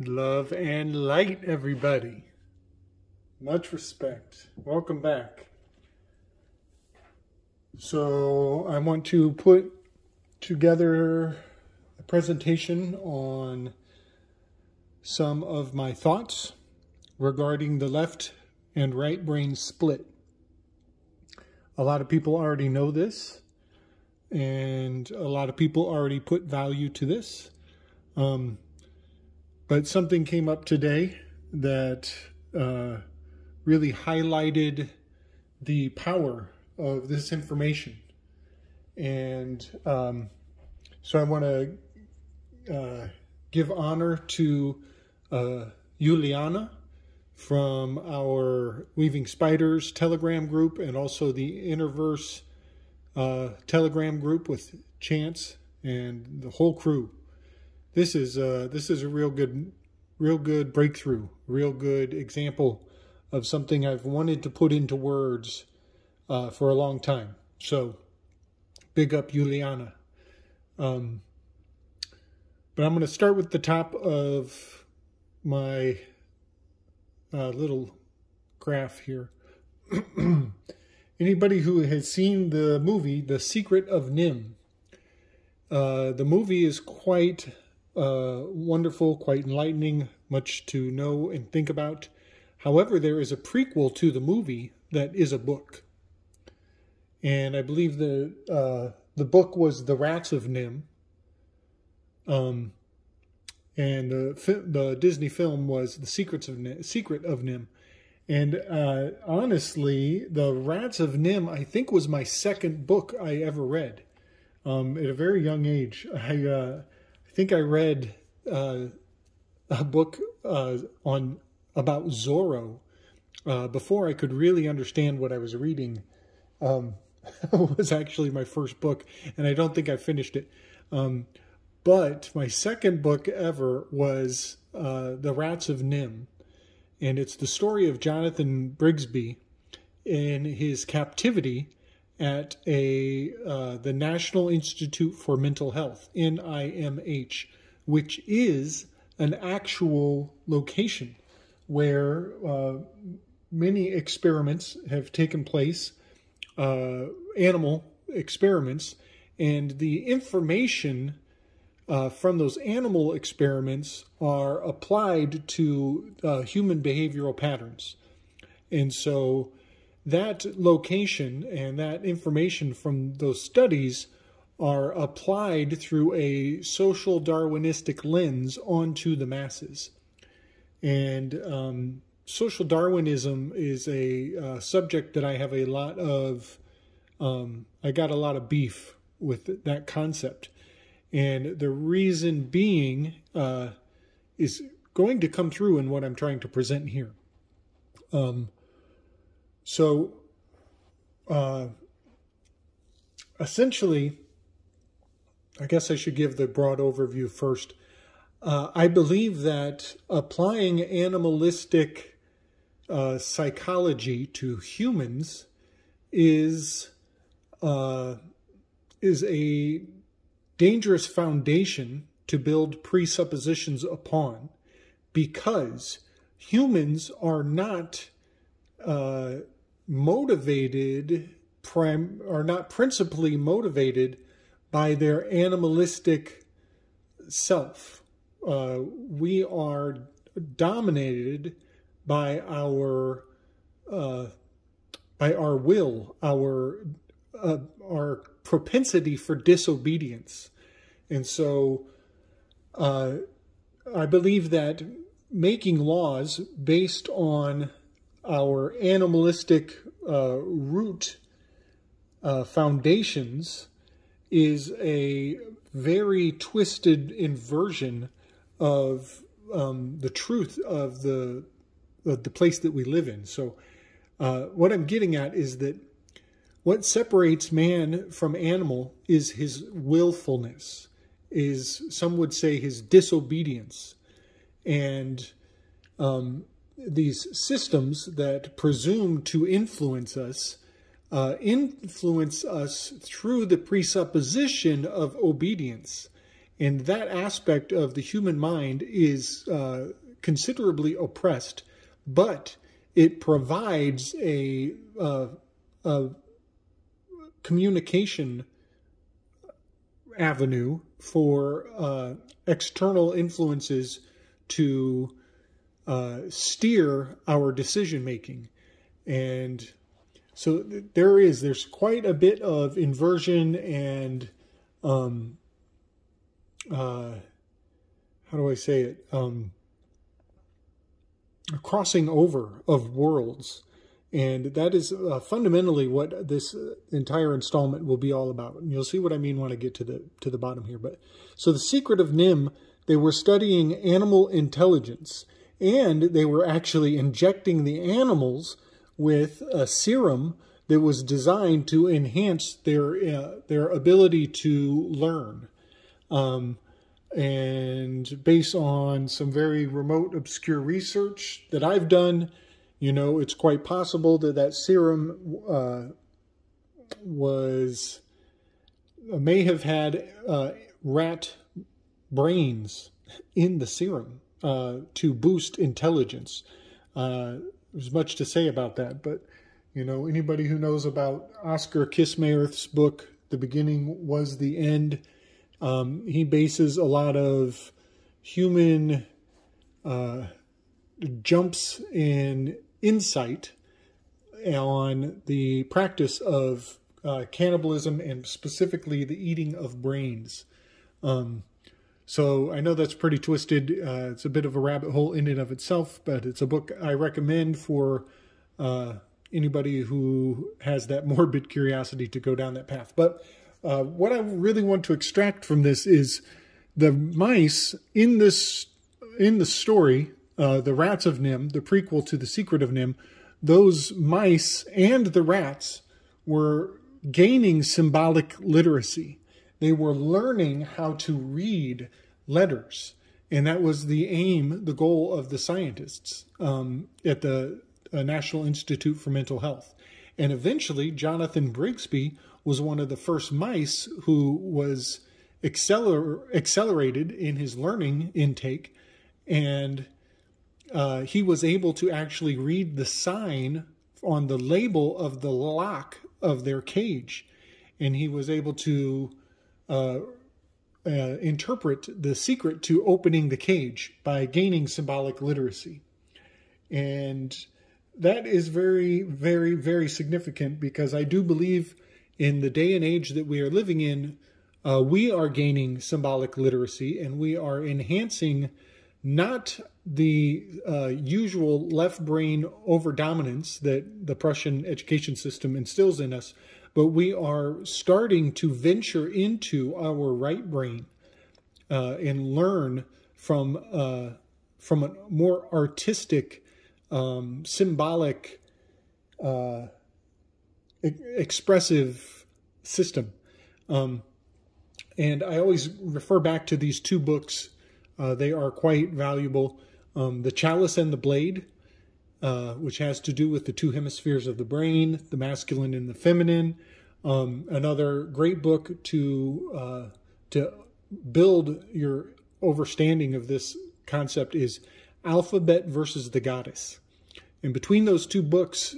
Love and light, everybody. Much respect. Welcome back. So I want to put together a presentation on some of my thoughts regarding the left and right brain split. A lot of people already know this, and a lot of people already put value to this. But something came up today that really highlighted the power of this information. And so I want to give honor to Yuliana from our Weaving Spiders Telegram group, and also the Interverse Telegram group with Chance and the whole crew. This is a real good breakthrough, real good example of something I've wanted to put into words for a long time. So, big up Yuliana. But I'm going to start with the top of my little graph here. Anybody who has seen the movie The Secret of Nim, the movie is quite wonderful, quite enlightening, much to know and think about. However, there is a prequel to the movie that is a book. And I believe the book was The Rats of Nim. And the Disney film was The Secret of Nim. And honestly, The Rats of Nim, I think, was my second book I ever read. At a very young age. I think I read a book about Zorro before I could really understand what I was reading. It was actually my first book, and I don't think I finished it. But my second book ever was The Rats of Nim, and it's the story of Jonathan Brigsby in his captivity at the National Institute for Mental Health, NIMH, which is an actual location where many experiments have taken place, animal experiments, and the information from those animal experiments are applied to human behavioral patterns. And so that location and that information from those studies are applied through a social Darwinistic lens onto the masses. And social Darwinism is a subject that I have a lot of, I got a lot of beef with that concept. And the reason being is going to come through in what I'm trying to present here. So, essentially, I guess I should give the broad overview first. I believe that applying animalistic psychology to humans is a dangerous foundation to build presuppositions upon, because humans are not principally motivated by their animalistic self. We are dominated by our will, our propensity for disobedience. And so I believe that making laws based on our animalistic root foundations is a very twisted inversion of the truth of the place that we live in. So what I'm getting at is that what separates man from animal is his willfulness, is, some would say, his disobedience. And these systems that presume to influence us through the presupposition of obedience. And that aspect of the human mind is considerably oppressed, but it provides a communication avenue for external influences to steer our decision making. And so there's quite a bit of inversion and how do I say it? Crossing over of worlds. And that is fundamentally what this entire installment will be all about. And you'll see what I mean when I get to the bottom here. But so the secret of Nim, they were studying animal intelligence, and they were actually injecting the animals with a serum that was designed to enhance their ability to learn. And based on some very remote, obscure research that I've done, you know, it's quite possible that that serum may have had rat brains in the serum to boost intelligence. There's much to say about that, but you know, anybody who knows about Oscar Kissmayer's book, The Beginning Was the End, he bases a lot of human jumps in insight on the practice of cannibalism, and specifically the eating of brains. So I know that's pretty twisted. It's a bit of a rabbit hole in and of itself, but it's a book I recommend for anybody who has that morbid curiosity to go down that path. But what I really want to extract from this is the mice in the story, The Rats of Nim, the prequel to The Secret of Nim. Those mice and the rats were gaining symbolic literacy. They were learning how to read letters. And that was the aim, the goal of the scientists at the National Institute for Mental Health. And eventually, Jonathan Brigsby was one of the first mice who was accelerated in his learning intake. And he was able to actually read the sign on the label of the lock of their cage. And he was able to interpret the secret to opening the cage by gaining symbolic literacy. And that is very, very, very significant, because I do believe in the day and age that we are living in, we are gaining symbolic literacy, and we are enhancing not the usual left brain overdominance that the Prussian education system instills in us, but we are starting to venture into our right brain and learn from a more artistic, symbolic, expressive system. And I always refer back to these two books. They are quite valuable. The Chalice and the Blade, which has to do with the two hemispheres of the brain, the masculine and the feminine. Another great book to build your understanding of this concept is Alphabet versus the Goddess. And between those two books,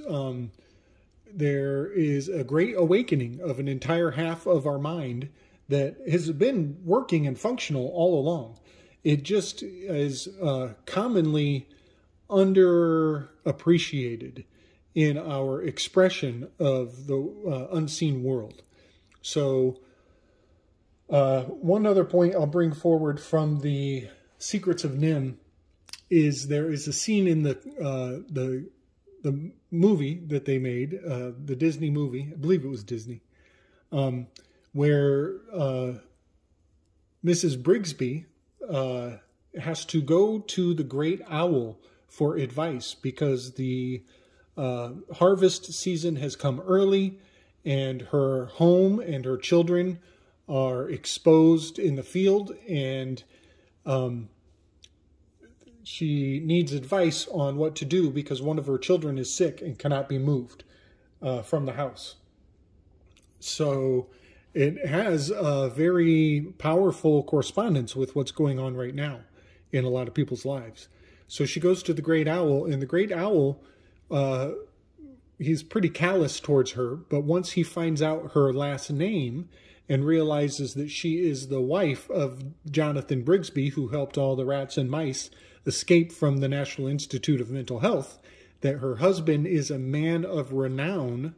there is a great awakening of an entire half of our mind that has been working and functional all along. It just is commonly underappreciated in our expression of the unseen world. So one other point I'll bring forward from the Secrets of Nim is there is a scene in the movie that they made, the Disney movie, I believe it was Disney, where Mrs. Brigsby has to go to the great owl for advice because the harvest season has come early, and her home and her children are exposed in the field, and she needs advice on what to do because one of her children is sick and cannot be moved from the house. So it has a very powerful correspondence with what's going on right now in a lot of people's lives. So she goes to the great owl, and the great owl, he's pretty callous towards her, but once he finds out her last name and realizes that she is the wife of Jonathan Brigsby, who helped all the rats and mice escape from the National Institute of Mental Health, that her husband is a man of renown,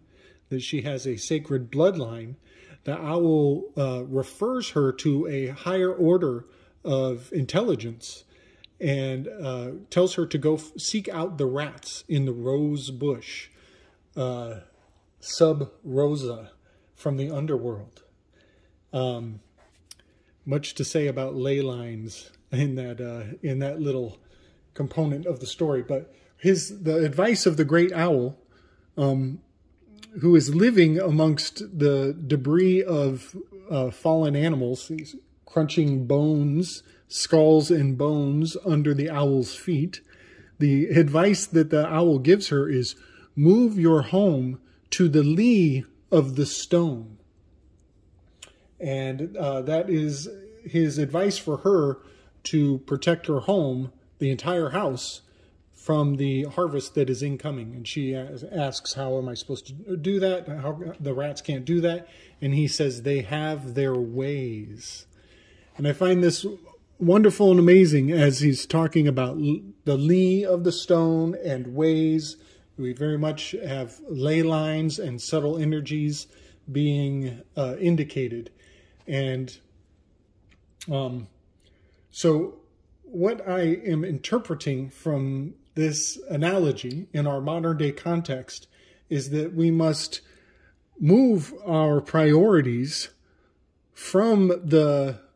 that she has a sacred bloodline, the owl refers her to a higher order of intelligence and tells her to go seek out the rats in the rose bush, sub rosa, from the underworld. Much to say about ley lines in that little component of the story, but the advice of the great owl, who is living amongst the debris of fallen animals, he's crunching bones, skulls and bones under the owl's feet. The advice that the owl gives her is, move your home to the lee of the stone. And that is his advice for her to protect her home, the entire house, from the harvest that is incoming. And she asks, how am I supposed to do that? How the rats can't do that. And he says, they have their ways. And I find this wonderful and amazing as he's talking about the lee of the stone and ways. We very much have ley lines and subtle energies being indicated. And so what I am interpreting from this analogy in our modern day context is that we must move our priorities from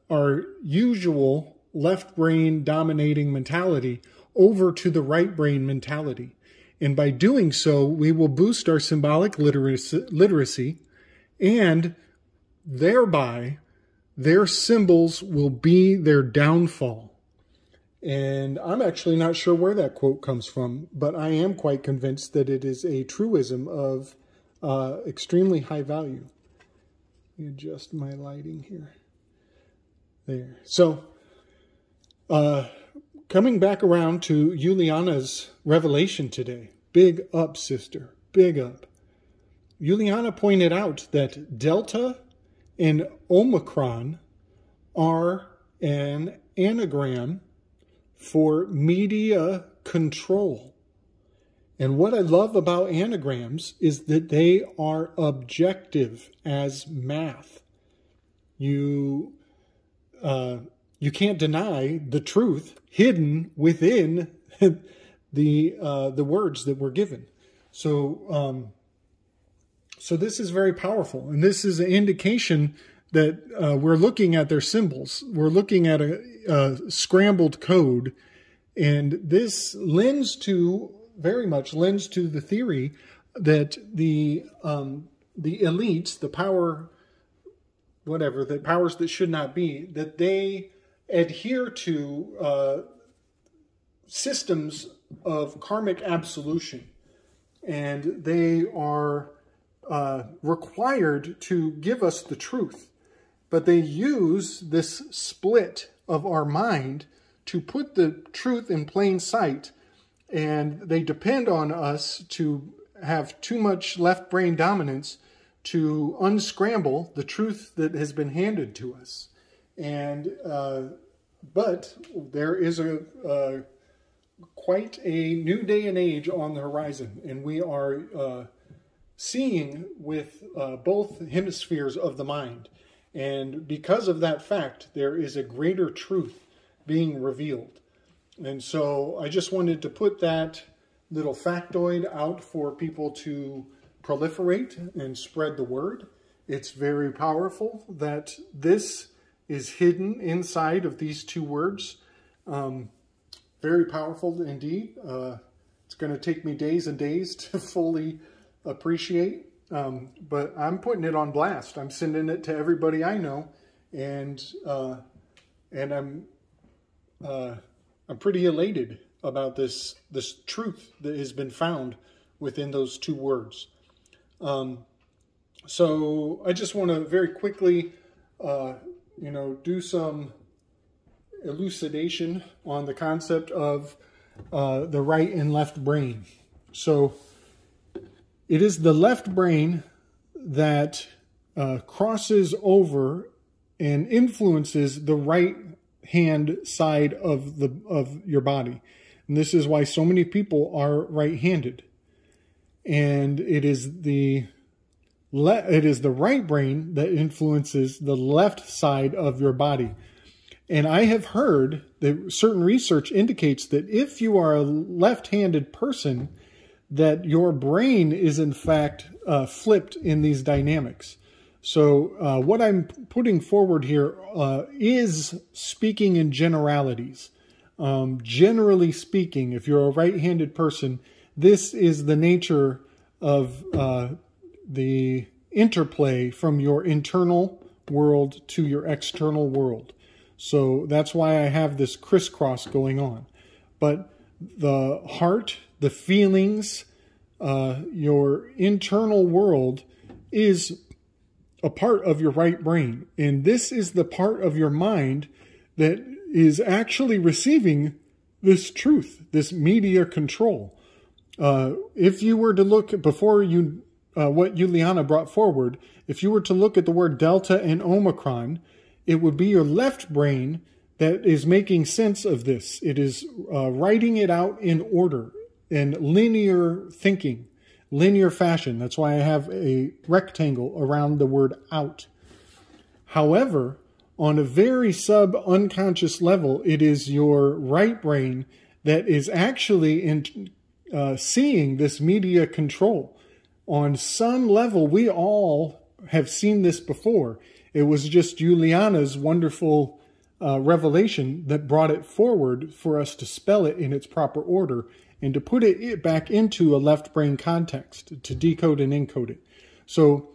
our usual left brain dominating mentality over to the right brain mentality. And by doing so, we will boost our symbolic literacy, and thereby their symbols will be their downfall. And I'm actually not sure where that quote comes from, but I am quite convinced that it is a truism of extremely high value. Let me adjust my lighting here. There. So, coming back around to Yuliana's revelation today. Big up, sister. Big up. Yuliana pointed out that Delta and Omicron are an anagram for media control. And what I love about anagrams is that they are objective as math. You can't deny the truth hidden within the words that were given. So this is very powerful, and this is an indication that we're looking at their symbols. We're looking at a scrambled code, and this very much lends to the theory that the elites, the power, whatever, the powers that should not be, that they adhere to systems of karmic absolution, and they are required to give us the truth. But they use this split of our mind to put the truth in plain sight, and they depend on us to have too much left brain dominance to unscramble the truth that has been handed to us. And but there is quite a new day and age on the horizon, and we are seeing with both hemispheres of the mind. And because of that fact, there is a greater truth being revealed. And so I just wanted to put that little factoid out for people to proliferate and spread the word. It's very powerful that this is hidden inside of these two words. Very powerful indeed. It's going to take me days and days to fully appreciate. But I'm putting it on blast. I'm sending it to everybody I know, and I'm pretty elated about this truth that has been found within those two words. So I just want to very quickly, do some elucidation on the concept of the right and left brain. So it is the left brain that crosses over and influences the right hand side of your body. And this is why so many people are right-handed. And it is the right brain that influences the left side of your body. And I have heard that certain research indicates that if you are a left-handed person, that your brain is in fact flipped in these dynamics. So what I'm putting forward here is speaking in generalities. Generally speaking, if you're a right-handed person, this is the nature of the interplay from your internal world to your external world. So that's why I have this crisscross going on. But the heart, the feelings, your internal world is a part of your right brain. And this is the part of your mind that is actually receiving this truth, this media control. If you were to look, before you, what Yuliana brought forward, if you were to look at the word Delta and Omicron, it would be your left brain that is making sense of this. It is writing it out in order and linear thinking, linear fashion. That's why I have a rectangle around the word out. However, on a very sub-unconscious level, it is your right brain that is actually seeing this media control. On some level, we all have seen this before. It was just Yuliana's wonderful revelation that brought it forward for us to spell it in its proper order and to put it back into a left brain context, to decode and encode it. So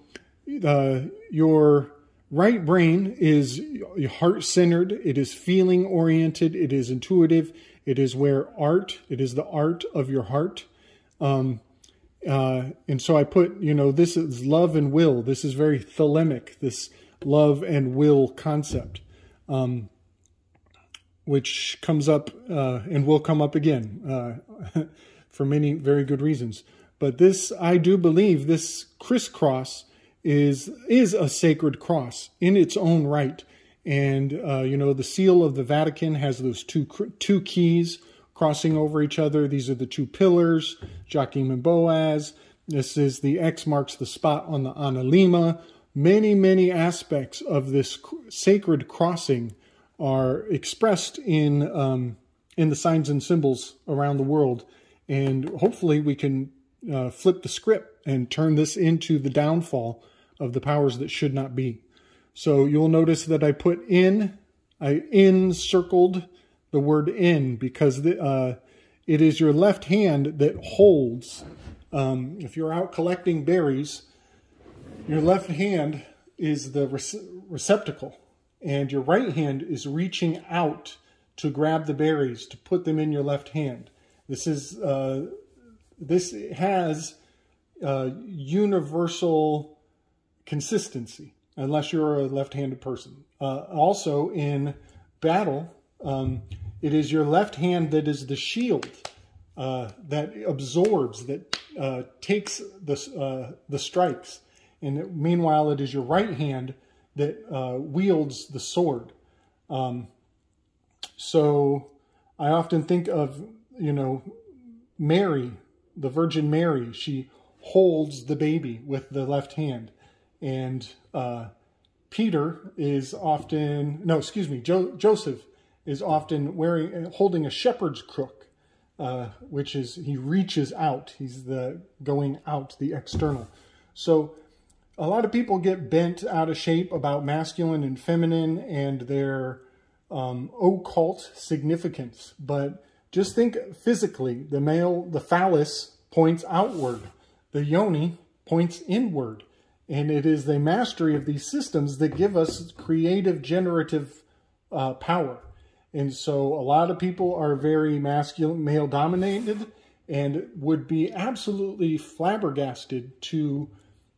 your right brain is heart-centered, it is feeling-oriented, it is intuitive, it is it is the art of your heart. And so I put, this is love and will. This is very thelemic, this love and will concept, which comes up and will come up again for many very good reasons. But this, I do believe, this crisscross is a sacred cross in its own right. And, the seal of the Vatican has those two keys crossing over each other. These are the two pillars, Joachim and Boaz. This is the X marks the spot on the analema. Many, many aspects of this sacred crossing are expressed in the signs and symbols around the world. And hopefully we can flip the script and turn this into the downfall of the powers that should not be. So you'll notice that I encircled the word in because it is your left hand that holds. If you're out collecting berries, your left hand is the receptacle, and your right hand is reaching out to grab the berries, to put them in your left hand. This has universal consistency, unless you're a left-handed person. Also, in battle, it is your left hand that is the shield that absorbs, that takes the strikes. And meanwhile, it is your right hand that wields the sword. So I often think of, Mary, the Virgin Mary. She holds the baby with the left hand. And Joseph is often holding a shepherd's crook, which is, he reaches out. He's going out, the external. So a lot of people get bent out of shape about masculine and feminine and their occult significance. But just think physically, the phallus points outward. The yoni points inward. And it is the mastery of these systems that give us creative, generative power. And so a lot of people are very masculine, male-dominated, and would be absolutely flabbergasted to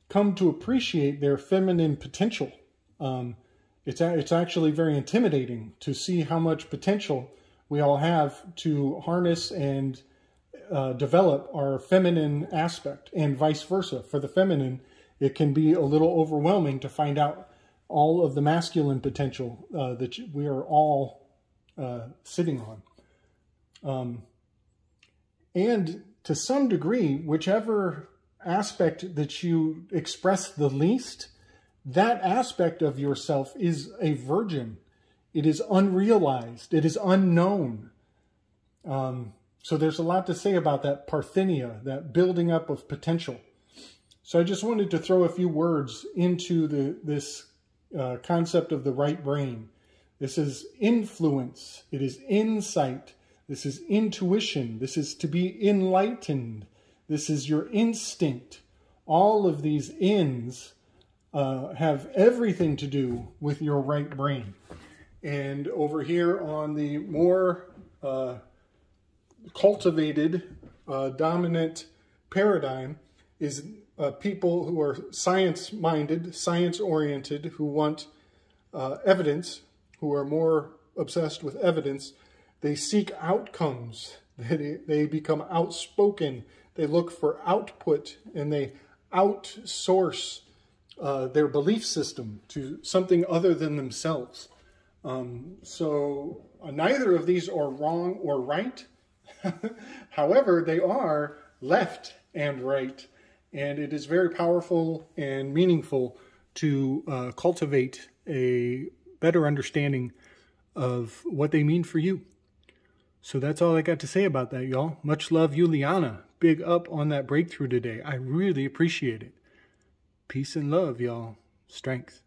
come to appreciate their feminine potential. It's actually very intimidating to see how much potential we all have to harness and develop our feminine aspect, and vice versa. For the feminine, it can be a little overwhelming to find out all of the masculine potential that we are all sitting on. And to some degree, whichever aspect that you express the least, that aspect of yourself is a virgin. It is unrealized. It is unknown. So there's a lot to say about that parthenia, that building up of potential. So I just wanted to throw a few words into this concept of the right brain. This is influence. It is insight. This is intuition. This is to be enlightened. This is your instinct. All of these ins have everything to do with your right brain. And over here on the more cultivated, dominant paradigm is people who are science-minded, science-oriented, who want evidence, who are more obsessed with evidence. They seek outcomes. They become outspoken. They look for output, and they outsource their belief system to something other than themselves. So neither of these are wrong or right. However, they are left and right. And it is very powerful and meaningful to cultivate a better understanding of what they mean for you. So that's all I got to say about that, y'all. Much love, Yuliana. Big up on that breakthrough today. I really appreciate it. Peace and love, y'all. Strength.